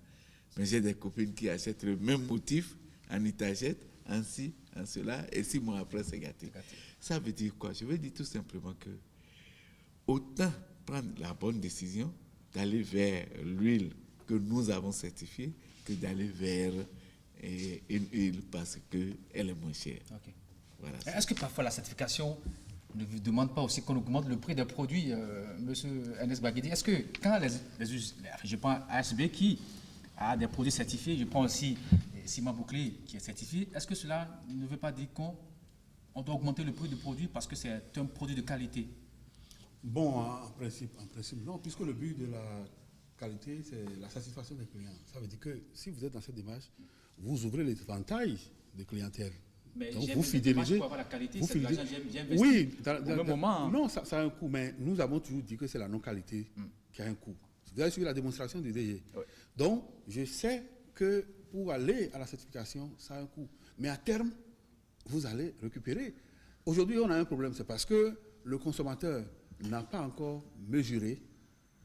Mais j'ai des copines qui achètent le même motif en itagette, en ci, en cela, et 6 mois après, c'est gâté. Ça veut dire quoi? Je veux dire tout simplement que autant prendre la bonne décision d'aller vers l'huile que nous avons certifiée que d'aller vers une huile parce qu'elle est moins chère. Okay. Voilà. Est-ce que parfois la certification ne vous demande pas aussi qu'on augmente le prix des produits, monsieur Ernest Baguedi? Est-ce que quand je prends ASB qui a des produits certifiés, je prends aussi Ciment Bouclé qui est certifié, est-ce que cela ne veut pas dire qu'on doit augmenter le prix du produit parce que c'est un produit de qualité? Bon, en principe, non, puisque le but de la qualité, c'est la satisfaction des clients. Ça veut dire que si vous êtes dans cette démarche, vous ouvrez les éventails de clientèle. Mais donc vous fidélisez. Pour avoir la qualité, c'est de l'argent j'ai investi. Oui, au même moment. Non, ça a un coût, mais nous avons toujours dit que c'est la non-qualité qui a un coût. Vous avez suivi la démonstration du DG. Oui. Donc, je sais que pour aller à la certification, ça a un coût. Mais à terme, vous allez récupérer. Aujourd'hui, on a un problème, c'est parce que le consommateur n'a pas encore mesuré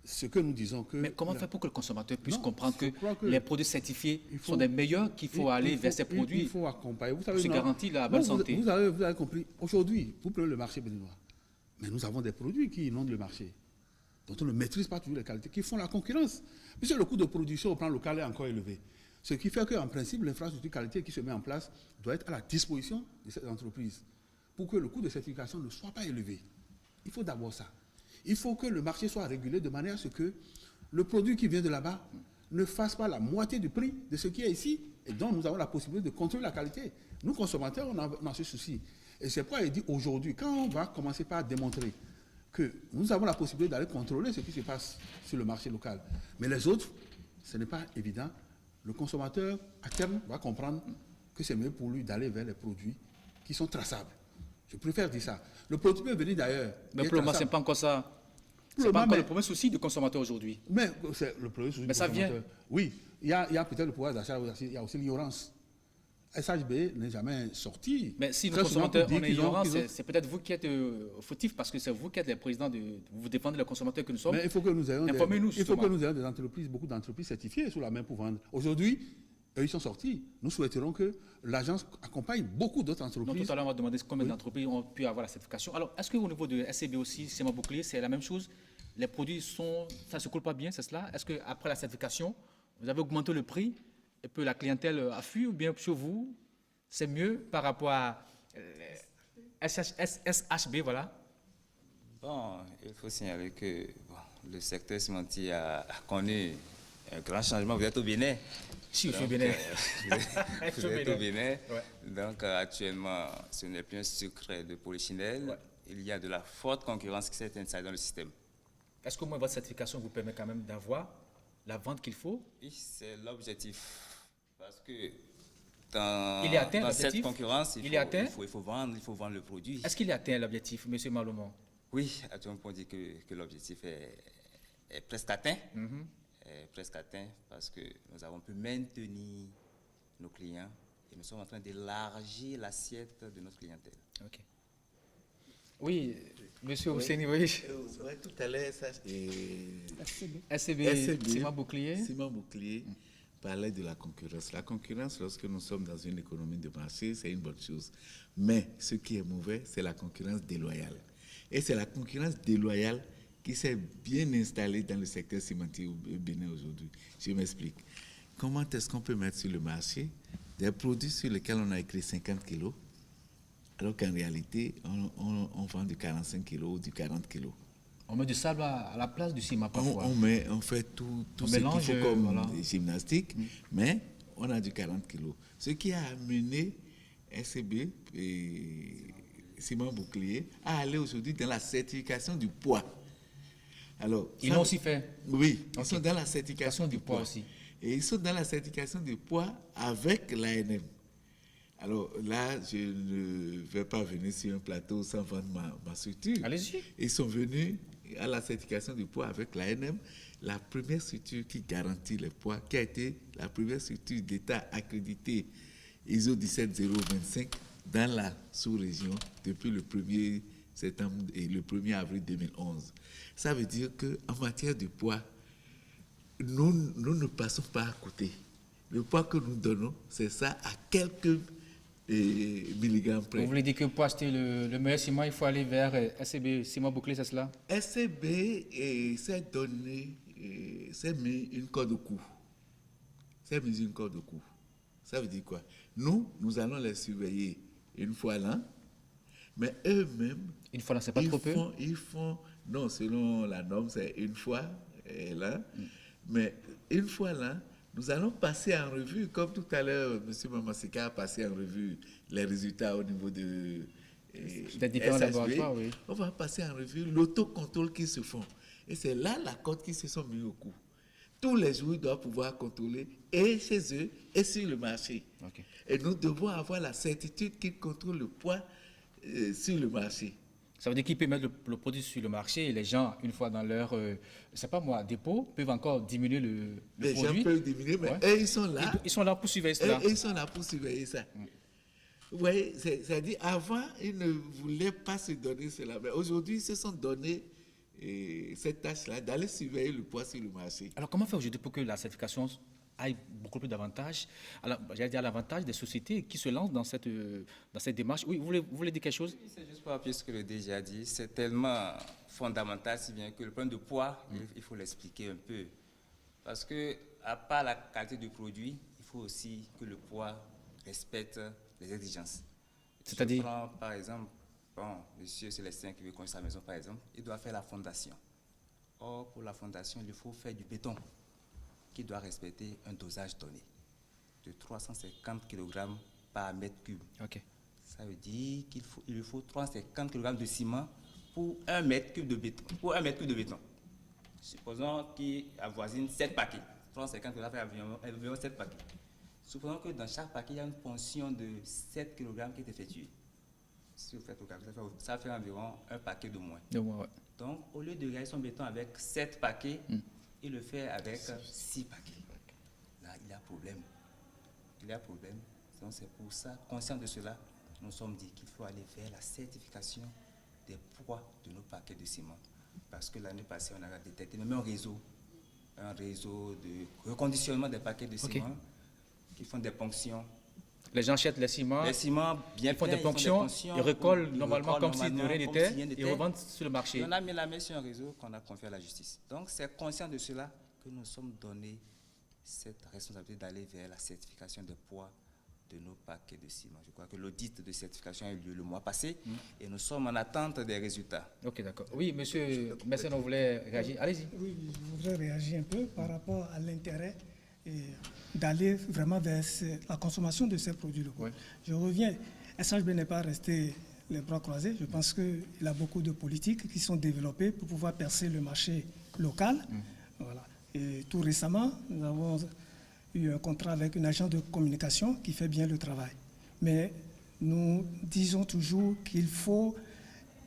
ce que nous disons que... Mais comment faire pour que le consommateur puisse comprendre que les produits certifiés sont des meilleurs, qu'il faut aller vers ces produits? Il faut accompagner. Vous savez, c'est garanti la bonne santé. Vous avez compris. Aujourd'hui, vous prenez le marché béninois. Mais nous avons des produits qui inondent le marché, dont on ne maîtrise pas toujours les qualités, qui font la concurrence. Puisque le coût de production au plan local est encore élevé. Ce qui fait qu'en principe, l'infrastructure qualité qui se met en place doit être à la disposition de cette entreprise pour que le coût de certification ne soit pas élevé. Il faut d'abord ça. Il faut que le marché soit régulé de manière à ce que le produit qui vient de là-bas ne fasse pas la moitié du prix de ce qui est ici. Et donc, nous avons la possibilité de contrôler la qualité. Nous, consommateurs, on a ce souci. Et c'est pourquoi il dit aujourd'hui, quand on va commencer par démontrer que nous avons la possibilité d'aller contrôler ce qui se passe sur le marché local, mais les autres, ce n'est pas évident. Le consommateur, à terme, va comprendre que c'est mieux pour lui d'aller vers les produits qui sont traçables. Je préfère dire ça. Le produit peut venir d'ailleurs. Mais pour le moment, ce n'est pas encore ça. Ce n'est pas encore le premier souci du consommateur aujourd'hui. Mais c'est le premier souci du consommateur. Ça vient. Oui, il y a peut-être le pouvoir d'achat, il y a aussi l'ignorance. SHB n'est jamais sorti. Mais si nos consommateurs ont ignorant, c'est peut-être vous qui êtes fautif parce que c'est vous qui êtes les présidents vous défendez les consommateurs que nous sommes. Mais il faut que nous ayons des entreprises, beaucoup d'entreprises certifiées sous la main pour vendre. Aujourd'hui, eux, ils sont sortis. Nous souhaiterons que l'agence accompagne beaucoup d'autres entreprises. Non, tout à l'heure, on va demander combien d'entreprises ont pu avoir la certification. Alors, est-ce qu'au niveau de SCB aussi, Ciment Bouclier, c'est la même chose? Les produits ça ne se coule pas bien, c'est cela? Est-ce qu'après la certification, vous avez augmenté le prix et puis la clientèle afflue ou bien chez vous, c'est mieux par rapport à SHB, voilà? Bon, il faut signaler que le secteur cimentier a connu un grand changement. Vous êtes au Bénin. Si, je suis au Bénin. Vous êtes au Bénin. Ouais. Donc, actuellement, ce n'est plus un secret de polychinelle. Ouais. Il y a de la forte concurrence qui s'est installée dans le système. Est-ce qu'au moins votre certification vous permet quand même d'avoir la vente qu'il faut? Oui, c'est l'objectif. Parce que dans cette concurrence, il faut vendre le produit. Est-ce qu'il est atteint l'objectif, M. Malomon? Oui, actuellement, on peut dire que l'objectif est presque atteint. Presque atteint parce que nous avons pu maintenir nos clients et nous sommes en train d'élargir l'assiette de notre clientèle. Ok. Oui, monsieur Ousseini, oui. Tout à l'heure, SCB, Ciment Bouclier. Ciment Bouclier parlait de la concurrence. La concurrence, lorsque nous sommes dans une économie de marché, c'est une bonne chose. Mais ce qui est mauvais, c'est la concurrence déloyale. Et c'est la concurrence déloyale qui s'est bien installée dans le secteur cimentier au Bénin aujourd'hui. Je m'explique. Comment est-ce qu'on peut mettre sur le marché des produits sur lesquels on a écrit 50 kilos, alors qu'en réalité, on vend du 45 kilos ou du 40 kilos. On met du sable à la place du ciment parfois. On fait tout ce qu'il faut comme gymnastique, mais on a du 40 kilos. Ce qui a amené SCB et Ciment Bouclier à aller aujourd'hui dans la certification du poids. Alors, ils l'ont aussi fait? Oui, ils sont dans la certification du poids aussi. Et ils sont dans la certification du poids avec l'ANM. Alors là, je ne vais pas venir sur un plateau sans vendre ma structure. Allez-y. Ils sont venus à la certification du poids avec l'ANM, la première structure qui garantit le poids, qui a été la première structure d'État accréditée ISO 17025 dans la sous-région depuis le 1er septembre et le 1er avril 2011. Ça veut dire qu'en matière de poids, nous ne passons pas à côté. Le poids que nous donnons, c'est ça à quelques milligrammes près. Vous voulez dire que pour acheter le meilleur ciment, il faut aller vers SCB, Ciment Bouclier, c'est cela? SCB s'est mis une corde au cou. Ça veut dire quoi? Nous allons les surveiller une fois l'an, mais eux-mêmes... Une fois l'an, c'est pas trop peu? Ils font, non, selon la norme, c'est une fois l'an, mais une fois l'an, nous allons passer en revue, comme tout à l'heure, M. Mamassika a passé en revue les résultats au niveau de SHB. Oui. On va passer en revue l'autocontrôle qui se font. Et c'est là la corde qui se sont mis au cou. Tous les jours, ils doivent pouvoir contrôler et chez eux et sur le marché. Okay. Et nous devons avoir la certitude qu'ils contrôlent le poids sur le marché. Ça veut dire qu'ils peuvent mettre le produit sur le marché et les gens, une fois dans leur, c'est pas moi, dépôt, peuvent encore diminuer le les produit. Les gens peuvent diminuer, mais eux, ils sont là. Ils sont là pour surveiller cela. Ils sont là pour surveiller ça. Vous voyez, c'est-à-dire, avant, ils ne voulaient pas se donner cela. Mais aujourd'hui, ils se sont donnés cette tâche-là d'aller surveiller le poids sur le marché. Alors, comment faire aujourd'hui pour que la certification ait beaucoup plus d'avantages? Alors, j'allais dire l'avantage des sociétés qui se lancent dans cette démarche. Oui, vous voulez dire quelque chose? Oui, c'est juste pour appuyer ce que le DG a dit. C'est tellement fondamental, si bien que le problème de poids, il faut l'expliquer un peu. Parce que, à part la qualité du produit, il faut aussi que le poids respecte les exigences. C'est-à-dire? Je prends par exemple, bon, monsieur Célestin qui veut construire sa maison par exemple, il doit faire la fondation. Or, pour la fondation, il faut faire du béton qui doit respecter un dosage donné de 350 kg par mètre cube. Ok. Ça veut dire qu'il lui faut 350 kg de ciment pour 1 mètre cube de béton. Supposons qu'il avoisine 7 paquets. 350 kg fait environ 7 paquets. Supposons que dans chaque paquet, il y a une ponction de 7 kg qui est effectuée. Si vous faites au calcul, ça fait environ un paquet de moins. Ouais. Donc, au lieu de réaliser son béton avec 7 paquets, il le fait avec 6 paquets. Là, il y a problème. Donc, c'est pour ça, conscient de cela, nous sommes dit qu'il faut aller vers la certification des poids de nos paquets de ciment. Parce que l'année passée, on a détecté même un réseau de reconditionnement des paquets de ciment qui font des ponctions. Les gens achètent les ciments bien ils font des ponctions, ils recollent normalement comme si de rien n'était, ils revendent sur le marché. On a mis la main sur un réseau qu'on a confié à la justice. Donc, c'est conscient de cela que nous sommes donnés cette responsabilité d'aller vers la certification des poids de nos paquets de ciment. Je crois que l'audit de certification a eu lieu le mois passé et nous sommes en attente des résultats. Ok, d'accord. Oui, monsieur Messin, on voulait réagir. Allez-y. Oui, je voudrais réagir un peu par rapport à l'intérêt d'aller vraiment vers la consommation de ces produits locaux. Oui. Je reviens, SHB n'est pas resté les bras croisés. Je pense qu'il y a beaucoup de politiques qui sont développées pour pouvoir percer le marché local. Voilà. Et tout récemment, nous avons eu un contrat avec une agence de communication qui fait bien le travail. Mais nous disons toujours qu'il faut,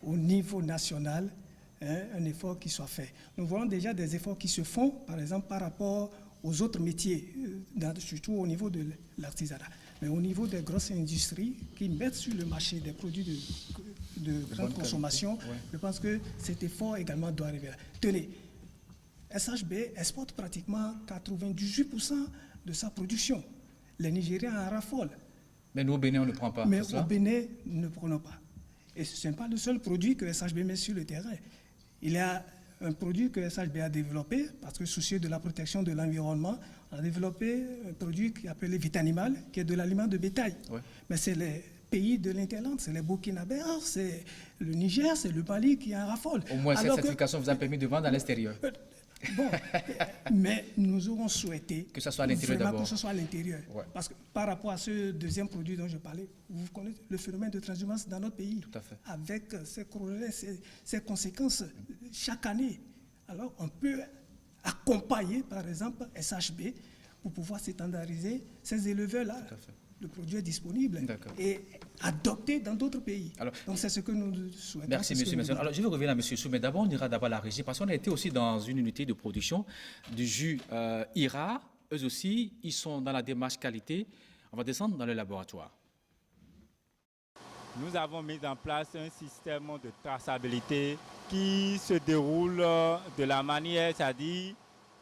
au niveau national, un effort qui soit fait. Nous voyons déjà des efforts qui se font, par exemple, par rapport aux autres métiers, surtout au niveau de l'artisanat. Mais au niveau des grosses industries qui mettent sur le marché des produits de grande consommation, je pense que cet effort également doit arriver là. Tenez, SHB exporte pratiquement 98% de sa production. Les Nigériens en raffolent. Mais nous, au Bénin, on ne prend pas. Mais au Bénin, nous ne prenons pas. Et ce n'est pas le seul produit que SHB met sur le terrain. Il y a un produit que SHB a développé, parce que soucieux de la protection de l'environnement, on a développé un produit qui est appelé Vitanimal, qui est de l'aliment de bétail. Ouais. Mais c'est les pays de l'Interland, c'est les Burkinabés, c'est le Niger, c'est le Mali qui en raffolent. Au moins, cette certification vous a permis de vendre à l'extérieur. Bon, mais nous aurons souhaité que ce soit à l'intérieur d'abord. Que ce soit à l'intérieur. Ouais. Parce que par rapport à ce deuxième produit dont je parlais, vous connaissez le phénomène de transhumance dans notre pays. Tout à fait. Avec ses corollaires, ses conséquences chaque année. Alors, on peut accompagner, par exemple, SHB pour pouvoir standardiser ces éleveurs-là. Tout à fait. Le produit est disponible et adopté dans d'autres pays. Alors, donc, c'est ce que nous souhaitons. Merci, monsieur Messin. Alors, je vais revenir à monsieur Sou, mais d'abord, on ira d'abord à la régie, parce qu'on a été aussi dans une unité de production du jus IRA. Eux aussi, ils sont dans la démarche qualité. On va descendre dans le laboratoire. Nous avons mis en place un système de traçabilité qui se déroule de la manière, c'est-à-dire,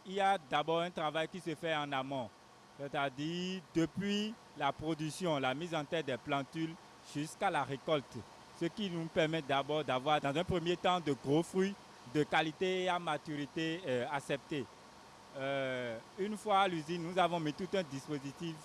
il y a d'abord un travail qui se fait en amont. C'est-à-dire depuis la production, la mise en terre des plantules jusqu'à la récolte. Ce qui nous permet d'abord d'avoir dans un premier temps de gros fruits de qualité et à maturité acceptée. Une fois à l'usine, nous avons mis tout un dispositif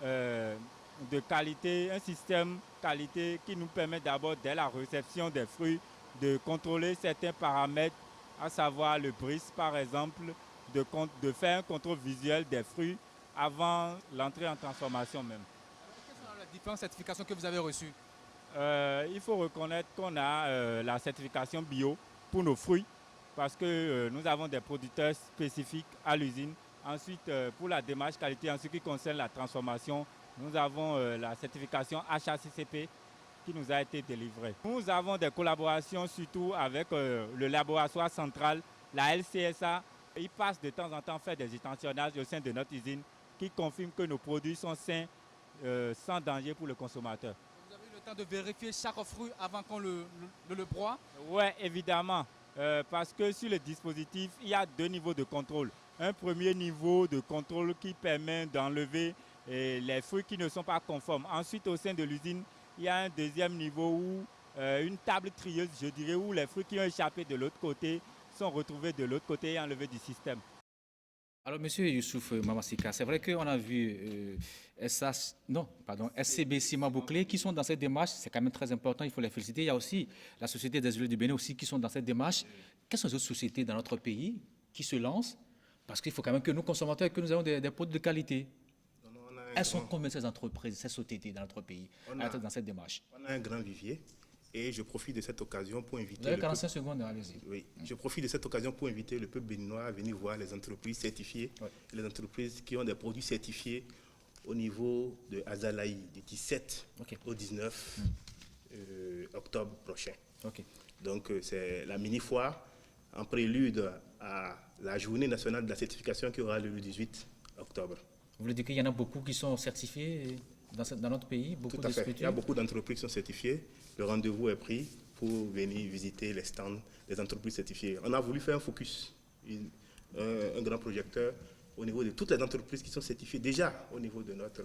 de qualité, un système qualité qui nous permet d'abord dès la réception des fruits de contrôler certains paramètres, à savoir le brise par exemple, de faire un contrôle visuel des fruits avant l'entrée en transformation même. Quelles sont les différentes certifications que vous avez reçues? Il faut reconnaître qu'on a la certification bio pour nos fruits parce que nous avons des producteurs spécifiques à l'usine. Ensuite, pour la démarche qualité, en ce qui concerne la transformation, nous avons la certification HACCP qui nous a été délivrée. Nous avons des collaborations surtout avec le laboratoire central, la LCSA. Ils passent de temps en temps faire des échantillonnages au sein de notre usine qui confirme que nos produits sont sains, sans danger pour le consommateur. Vous avez eu le temps de vérifier chaque fruit avant qu'on le broie? Oui, évidemment, parce que sur le dispositif, il y a 2 niveaux de contrôle. Un premier niveau de contrôle qui permet d'enlever les fruits qui ne sont pas conformes. Ensuite, au sein de l'usine, il y a un deuxième niveau où une table trieuse, je dirais, où les fruits qui ont échappé de l'autre côté sont retrouvés de l'autre côté et enlevés du système. Alors, Monsieur Youssouf Mamassika, c'est vrai qu'on a vu SCB Ciment Bouclé qui sont dans cette démarche. C'est quand même très important, il faut les féliciter. Il y a aussi la Société des huiles du Bénin aussi qui sont dans cette démarche. Quelles sont les autres sociétés dans notre pays qui se lancent? Parce qu'il faut quand même que nous, consommateurs, que nous ayons des produits de qualité. Elles sont combien ces entreprises, ces sociétés dans notre pays dans cette démarche? On a un grand vivier. Et je profite de cette occasion pour inviter... Vous avez 45 secondes, allez-y. Oui, je profite de cette occasion pour inviter le peuple béninois à venir voir les entreprises certifiées, les entreprises qui ont des produits certifiés au niveau de Azalaï, du 17 au 19 octobre prochain. Donc, c'est la mini-foire en prélude à la journée nationale de la certification qui aura lieu le 18 octobre. Vous voulez dire qu'il y en a beaucoup qui sont certifiés dans notre pays, beaucoup Tout à fait. Il y a beaucoup d'entreprises qui sont certifiées. Le rendez-vous est pris pour venir visiter les stands des entreprises certifiées. On a voulu faire un focus, un grand projecteur au niveau de toutes les entreprises qui sont certifiées déjà au niveau de notre,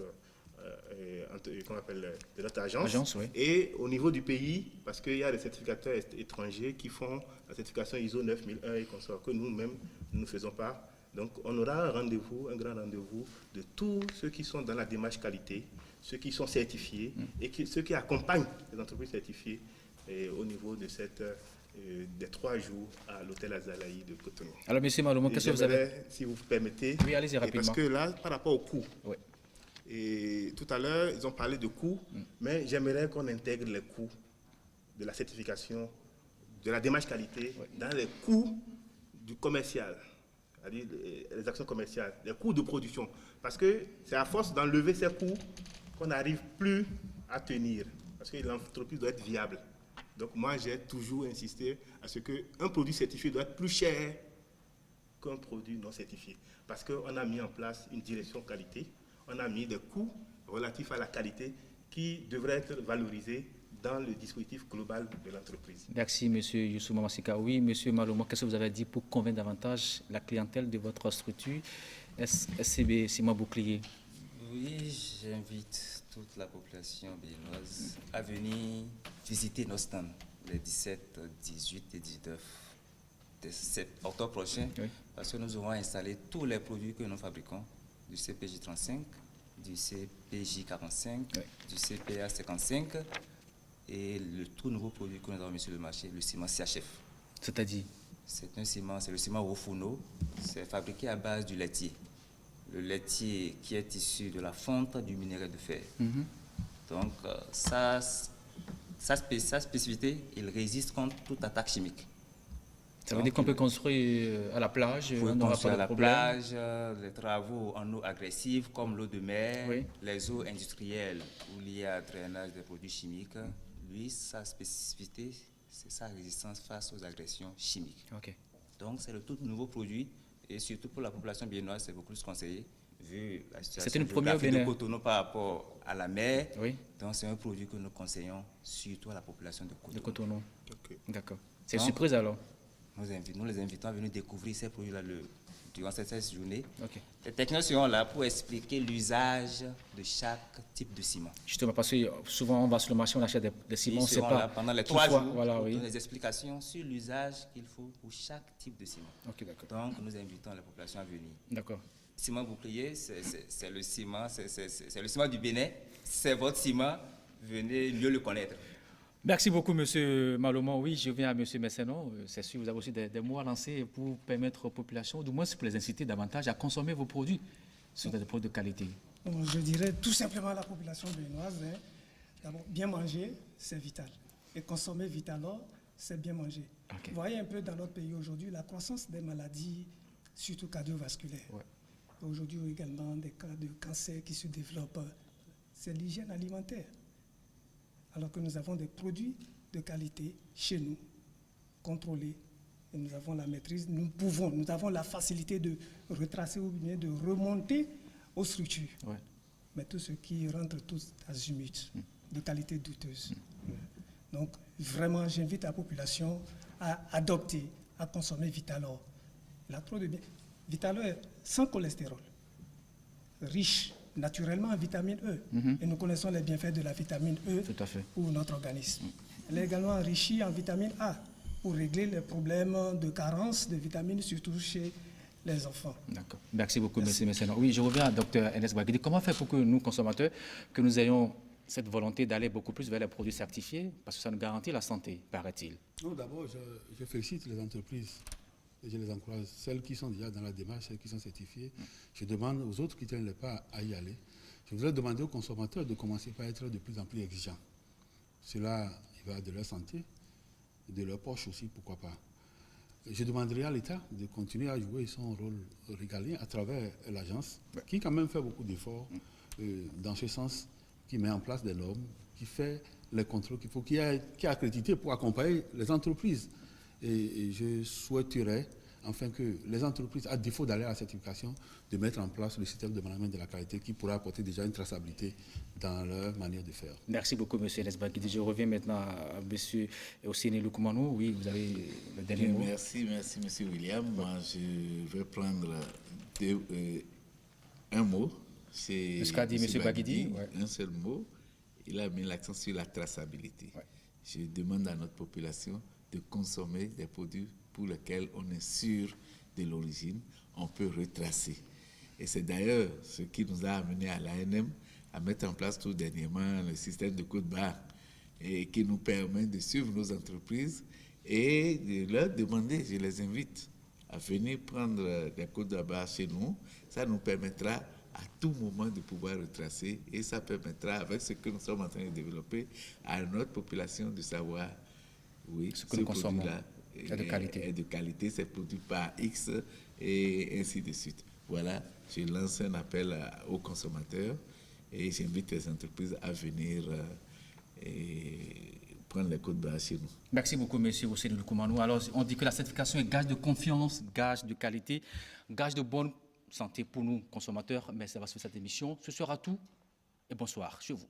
de notre agence. Et au niveau du pays, parce qu'il y a des certificateurs étrangers qui font la certification ISO 9001 et consorts, que nous-mêmes nous ne faisons pas. Donc on aura un rendez-vous, un grand rendez-vous de tous ceux qui sont dans la démarche qualité, ceux qui sont certifiés et ceux qui accompagnent les entreprises certifiées au niveau de des 3 jours à l'hôtel Azalaï de Cotonou. Alors, M. Malomo, qu'est-ce que vous avez? Si vous permettez. Oui, allez-y rapidement. Parce que là, par rapport au coût, et tout à l'heure, ils ont parlé de coûts, mais j'aimerais qu'on intègre les coûts de la certification, de la démarche qualité, dans les coûts du commercial. C'est-à-dire les actions commerciales, les coûts de production. Parce que c'est à force d'enlever ces coûts qu'on n'arrive plus à tenir. Parce que l'entreprise doit être viable. Donc moi, j'ai toujours insisté à ce qu'un produit certifié doit être plus cher qu'un produit non certifié. Parce qu'on a mis en place une direction qualité, on a mis des coûts relatifs à la qualité qui devraient être valorisés dans le dispositif global de l'entreprise. Merci, M. Youssouf Mamassika. Oui, M. Malomo, qu'est-ce que vous avez dit pour convaincre davantage la clientèle de votre structure SCB Ciment Bouclier? Oui, j'invite toute la population béninoise à venir visiter nos stands les 17, 18 et 19 octobre prochain, parce que nous aurons installé tous les produits que nous fabriquons, du CPJ 35, du CPJ 45, du CPA 55, et le tout nouveau produit que nous avons mis sur le marché, le ciment CHF. C'est-à-dire? C'est un ciment, c'est le ciment Rofuno. C'est fabriqué à base du laitier. Le laitier qui est issu de la fonte du minerai de fer. Donc, sa spécificité, il résiste contre toute attaque chimique. Ça veut dire qu'on peut construire à la plage, on n'aura pas de problème. Plage, les travaux en eau agressive comme l'eau de mer, les eaux industrielles où il y a drainage des produits chimiques. Lui, sa spécificité, c'est sa résistance face aux agressions chimiques. Donc, c'est le tout nouveau produit et surtout pour la population béninoise, c'est beaucoup plus conseillé vu la situation de Cotonou par rapport à la mer. Donc, c'est un produit que nous conseillons surtout à la population de Cotonou. D'accord. C'est une surprise alors? Nous les invitons à venir découvrir ces produits-là durant cette journée. Les techniciens seront là pour expliquer l'usage de chaque type de ciment. Justement, parce que souvent on va sur le marché, on achète des ciments, on ne sait pas. Là pendant les 3 jours, pour donner des explications sur l'usage qu'il faut pour chaque type de ciment. Donc, nous invitons la population à venir. D'accord. Ciment Bouclier, c'est le ciment, c'est le ciment du Bénin. C'est votre ciment, venez mieux le connaître. Merci beaucoup, M. Malomon. Oui, je viens à M. Messenon. C'est sûr, vous avez aussi des mots à lancer pour permettre aux populations, du moins pour les inciter davantage à consommer vos produits, ce sont des produits de qualité. Je dirais tout simplement à la population béninoise, d'abord, bien manger, c'est vital. Et consommer Vitalor, c'est bien manger. Vous voyez un peu dans notre pays aujourd'hui, la croissance des maladies, surtout cardiovasculaires. Aujourd'hui également, des cas de cancer qui se développent. C'est l'hygiène alimentaire. Alors que nous avons des produits de qualité chez nous, contrôlés, et nous avons la maîtrise, nous avons la facilité de retracer ou bien de remonter aux structures. Mais tout ce qui rentre tous azimuts, de qualité douteuse. Donc, vraiment, j'invite la population à adopter, à consommer Vitalor. Il a trop de bien. Vitalor est sans cholestérol, riche naturellement en vitamine E. Et nous connaissons les bienfaits de la vitamine E pour notre organisme. Elle est également enrichie en vitamine A pour régler les problèmes de carence de vitamines, surtout chez les enfants. D'accord. Merci beaucoup, monsieur. Oui, je reviens à Dr Ernest Bouaguidi. Comment faire pour que nous, consommateurs, que nous ayons cette volonté d'aller beaucoup plus vers les produits certifiés, parce que ça nous garantit la santé, paraît-il? D'abord, je félicite les entreprises et je les encourage. Celles qui sont déjà dans la démarche, celles qui sont certifiées, je demande aux autres qui ne tiennent pas à y aller. Je voudrais demander aux consommateurs de commencer par être de plus en plus exigeants. Cela, il va de leur santé, de leur poche aussi, pourquoi pas. Je demanderai à l'État de continuer à jouer son rôle régalien à travers l'agence, qui quand même fait beaucoup d'efforts dans ce sens, qui met en place des normes, qui fait les contrôles qu'il faut, qui est accrédité pour accompagner les entreprises. Et je souhaiterais, enfin, que les entreprises, à défaut d'aller à la certification, de mettre en place le système de management de la qualité qui pourra apporter déjà une traçabilité dans leur manière de faire. Merci beaucoup, M. Ernest Bouaguidi. Je reviens maintenant à M. Osseni Lukumanu. Oui, vous avez le dernier mot. Merci, M. William. Moi, je vais prendre un mot. C'est ce qu'a dit M. Bouaguidi. Un seul mot. Il a mis l'accent sur la traçabilité. Ouais. Je demande à notre population de consommer des produits pour lesquels on est sûr de l'origine, on peut retracer. Et c'est d'ailleurs ce qui nous a amené à l'ANM à mettre en place tout dernièrement le système de code barre et qui nous permet de suivre nos entreprises et de leur demander, je les invite à venir prendre des codes barre chez nous. Ça nous permettra à tout moment de pouvoir retracer et ça permettra, avec ce que nous sommes en train de développer, à notre population de savoir, oui, ce que nous consommons est de qualité, c'est produit par X et ainsi de suite. Voilà, je lance un appel aux consommateurs et j'invite les entreprises à venir prendre les codes barres chez nous. Merci beaucoup, M. Osseni Lukumanu. Alors, on dit que la certification est gage de confiance, gage de qualité, gage de bonne santé pour nous, consommateurs. Mais ça va sur cette émission. Ce sera tout et bonsoir chez vous.